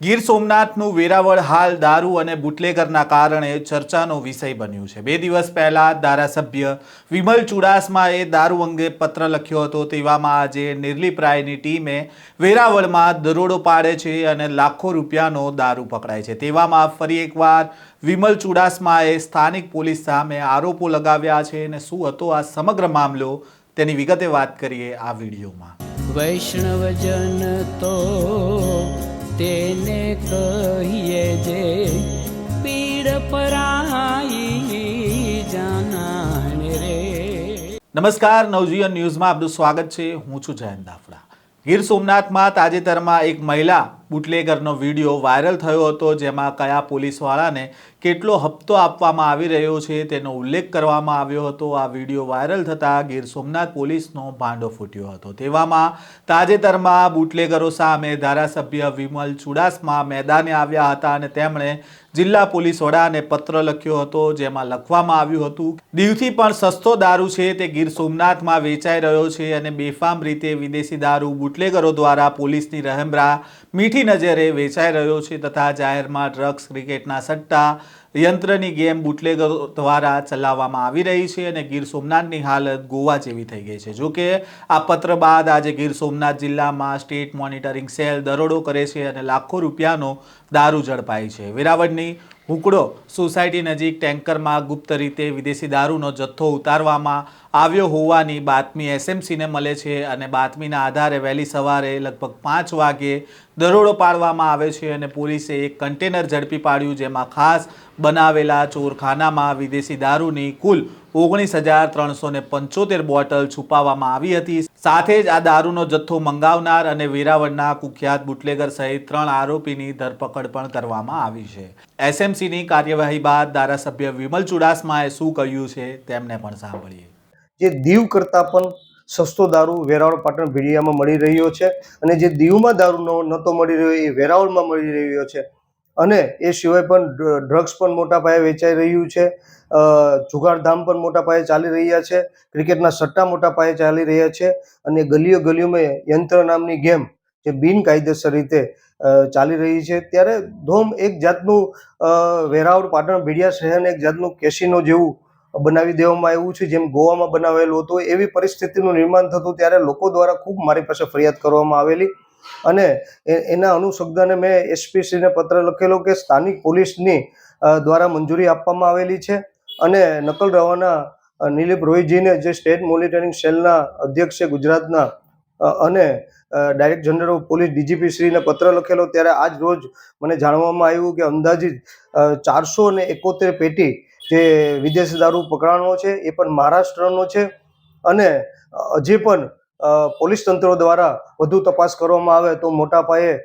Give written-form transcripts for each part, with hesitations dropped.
ગીર સોમનાથનું વેરાવળ હાલ દારૂ અને બુટલેગરના કારણે ચર્ચાનો વિષય બન્યું છે। 2 દિવસ પહેલા ધારાસભ્ય વિમલ ચુડાસમાએ દારૂ અંગે પત્ર લખ્યો હતો। તેવામાં આજે નિર્લિપ્રાયની ટીમે વેરાવળમાં દરોડો પાડે છે અને લાખો રૂપિયાનો દારૂ પકડાય છે। તેવામાં ફરી એકવાર વિમલ ચુડાસમાએ સ્થાનિક પોલીસ સામે આરોપો લગાવ્યા છે અને શું હતો આ સમગ્ર મામલો તેની વિગતે વાત કરીએ આ વિડીયોમાં। વૈષ્ણવજન તો તેને કહીએ જે પીડ પરાઈ જાનાને રે। નમસ્કાર, નવજીવન ન્યૂઝમાં આપનું સ્વાગત છે। હું છું જયંત દાફડા। ગીર સોમનાથમાં તાજેતરમાં એક મહિલા બુટલેગરનો વિડીયો વાયરલ થયો હતો, જેમાં કયા પોલીસવાળાને કેટલો હપ્તો આપવામાં આવી રહ્યો છે તેનો ઉલ્લેખ કરવામાં આવ્યો હતો। આ વિડીયો વાયરલ થતાં ગીર સોમનાથ પોલીસનો ભાંડો ફૂટ્યો હતો। તેવામાં તાજેતરમાં બુટલેગરો સામે ધારાસભ્ય વિમલ ચુડાસમા મેદાને આવ્યા હતા અને તેમણે જિલ્લા પોલીસ વડાને પત્ર લખ્યો હતો, જેમાં લખવામાં આવ્યું હતું દીવથી પણ સસ્તો દારૂ છે તે ગીર સોમનાથમાં વેચાઈ રહ્યો છે અને બેફામ રીતે વિદેશી દારૂ બુટલેગરો દ્વારા પોલીસની રહેમરા મીઠી નજરે વેચાઈ રહ્યો છે તથા જાહેરમાં ડ્રગ્સ, ક્રિકેટના સટ્ટા, યંત્રની ગેમ બુટલેગરો દ્વારા ચલાવવામાં આવી રહી છે અને ગીર સોમનાથની હાલત ગોવા જેવી થઈ ગઈ છે। જોકે આ પત્ર બાદ આજે ગીર સોમનાથ જિલ્લામાં સ્ટેટ મોનિટરિંગ સેલ દરોડો કરે છે અને લાખો રૂપિયાનો દારૂ ઝડપાય છે। વેરાવળની હુકડો સોસાયટી નજીક ટેન્કરમાં ગુપ્ત રીતે વિદેશી દારૂનો જથ્થો ઉતારવામાં આવ્યો હોવાની બાતમી એસએમસીને મળે છે અને બાતમીના આધારે વહેલી સવારે લગભગ 5 વાગ્યે દરોડો પાડવામાં આવે છે અને પોલીસે એક કન્ટેનર ઝડપી પાડ્યું, જેમાં ખાસ બનાવેલા ચોરખાનામાં વિદેશી દારૂની કુલ 19,375 બોટલ છુપાવવામાં આવી હતી। સાથે જ આ દારૂનો જથ્થો મંગાવનાર અને વેરાવળના કુખ્યાત બુટલેગર સહિત 3 આરોપીની ધરપકડ પણ કરવામાં આવી છે। એસએમસીની કાર્યવાહી બાદ ધારાસભ્ય વિમલ ચુડાસમાએ શું કહ્યું છે તેમને પણ સાંભળીએ। જે દીવ કરતાં પણ સસ્તો દારૂ વેરાવળ પાટણ ભીડિયામાં મળી રહ્યો છે અને જે દીવમાં દારૂ નહોતો મળી રહ્યો એ વેરાવળમાં મળી રહ્યો છે અને એ સિવાય પણ ડ્રગ્સ પણ મોટા પાયે વેચાઈ રહ્યું છે, જુગારધામ પણ મોટા પાયે ચાલી રહ્યા છે, ક્રિકેટના સટ્ટા મોટા પાયે ચાલી રહ્યા છે અને ગલીઓ ગલીઓમાં યંત્ર નામની ગેમ જે બિનકાયદેસર રીતે ચાલી રહી છે। ત્યારે ધોમ એક જાતનું વેરાવળ પાટણ ભીડિયા શહેરને એક જાતનું કેસિનો જેવું બનાવી દેવામાં આવ્યું છે, જેમ ગોવામાં બનાવેલું હતું એવી પરિસ્થિતિનું નિર્માણ થતું। ત્યારે લોકો દ્વારા ખૂબ મારી પાસે ફરિયાદ કરવામાં આવેલી અને એના અનુસંધાને મેં એસપીશ્રીને પત્ર લખેલો કે સ્થાનિક પોલીસની દ્વારા મંજૂરી આપવામાં આવેલી છે અને નકલ રવાના નિલીપ રોયજીને જે સ્ટેટ મોનિટરિંગ સેલના અધ્યક્ષ છે ગુજરાતના અને director general of police DGP શ્રીને પત્ર લખેલો। ત્યારે આજ રોજ મને જાણવામાં આવ્યું કે અંદાજિત 471 પેટી જે વિદેશી દારૂ પકડાણો છે એ પણ મહારાષ્ટ્રનો છે અને હજી પણ પોલીસ તંત્ર દ્વારા વધુ તપાસ કરવામાં આવે તો મોટા પાયે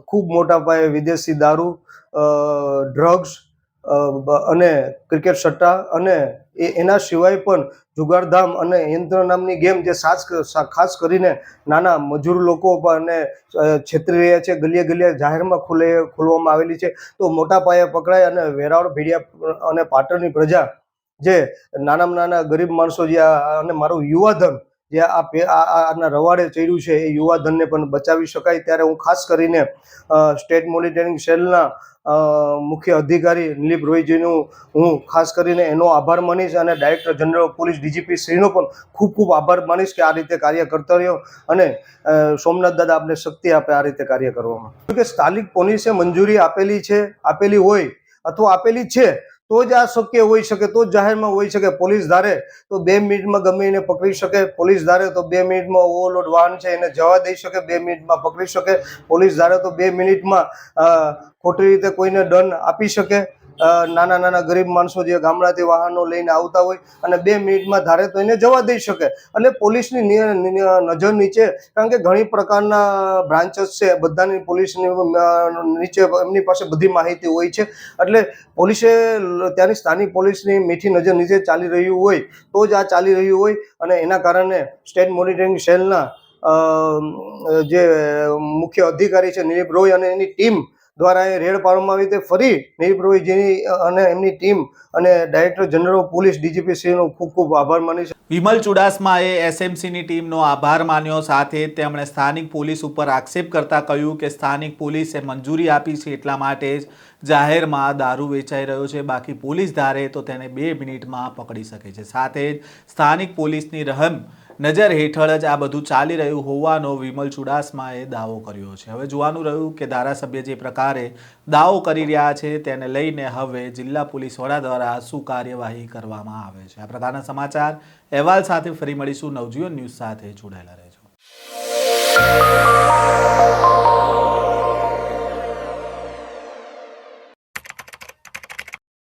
ખૂબ મોટા પાયે વિદેશી દારૂ, ડ્રગ્સ અને ક્રિકેટ સટ્ટા અને એના સિવાય પણ જુગારધામ અને યંત્ર નામની ગેમ જે ખાસ કરીને નાના મજૂર લોકો અને છેતરી રહ્યા છે, ગલીએ ગલીએ જાહેરમાં ખોલવામાં આવેલી છે તો મોટા પાયે પકડાય અને વેરાવળ ભીડિયા અને પાટણની પ્રજા જે નાનામાં નાના ગરીબ માણસો જે અને મારું યુવાધન જે આના રવાડે ચડ્યું છે એ યુવાધનને પણ બચાવી શકાય। ત્યારે હું ખાસ કરીને સ્ટેટ મોનિટરિંગ સેલના મુખ્ય અધિકારી નિલીપ રોયજીનું હું ખાસ કરીને એનો આભાર માનીશ અને director general of police DGP શ્રીનો પણ ખૂબ ખૂબ આભાર માનીશ કે આ રીતે કાર્ય કરતા રહ્યો અને સોમનાથ દાદા આપણે શક્તિ આપે આ રીતે કાર્ય કરવામાં। કે સ્થાનિક પોલીસે મંજૂરી આપેલી હોય અથવા આપેલી છે તો જ આ શક્ય હોઈ શકે, તો જ જાહેરમાં હોઈ શકે। પોલીસ ધારે તો 2 મિનિટમાં ગમે એને પકડી શકે, પોલીસ ધારે તો 2 મિનિટમાં ઓવરલોડ વાહન છે એને જવા દઈ શકે, 2 મિનિટમાં પકડી શકે, પોલીસ ધારે તો 2 મિનિટમાં ખોટી રીતે કોઈને દંડ આપી શકે। નાના નાના ગરીબ માણસો જે ગામડાથી વાહનો લઈને આવતા હોય અને 2 મિનિટમાં ધારે તો એને જવા દઈ શકે। એટલે પોલીસની નજર નીચે, કારણ કે ઘણી પ્રકારના બ્રાન્ચીસ છે, બધાની પોલીસની નીચે એમની પાસે બધી માહિતી હોય છે, એટલે પોલીસે ત્યાંની સ્થાનિક પોલીસની મીઠી નજર નીચે ચાલી રહ્યું હોય તો જ આ ચાલી રહ્યું હોય અને એના કારણે સ્ટેટ મોનિટરિંગ સેલના જે મુખ્ય અધિકારી છે નિલીપ રોય અને એની ટીમ દ્વારા એ રેડ પાડવામાં આવી તે ફરી નિરપ્રવીજીની અને એમની ટીમ અને director general of police DGP શ્રીનો ખૂબ ખૂબ આભાર માની છે. વિમલ ચુડાસમાએ એસએમસીની ટીમનો આભાર માન્યો. સાથે તેમણે સ્થાનિક પોલીસ ઉપર આક્ષેપ કરતા કહ્યું કે સ્થાનિક પોલીસે મંજૂરી આપી છે એટલા માટે જ જાહેરમાં દારૂ વેચાઈ રહ્યો છે. બાકી પોલીસ ધારે તો તેને 2 મિનિટમાં પકડી શકે છે. સાથે જ સ્થાનિક પોલીસની રહમ નજર હેઠળ જ આ બધું ચાલી રહ્યું હોવાનો વિમલ ચુડાસમાએ દાવો કર્યો છે. હવે જોવાનું રહ્યું કે ધારાસભ્ય જે પ્રકારે દાવો કરી રહ્યા છે તેને લઈને હવે જિલ્લા પોલીસ વડા દ્વારા શું કાર્યવાહી કરવામાં આવે છે. આ પ્રકારના સમાચાર અહેવાલ સાથે ફરી મળીશું. નવજીવન ન્યૂઝ સાથે જોડાયેલા રહેજો.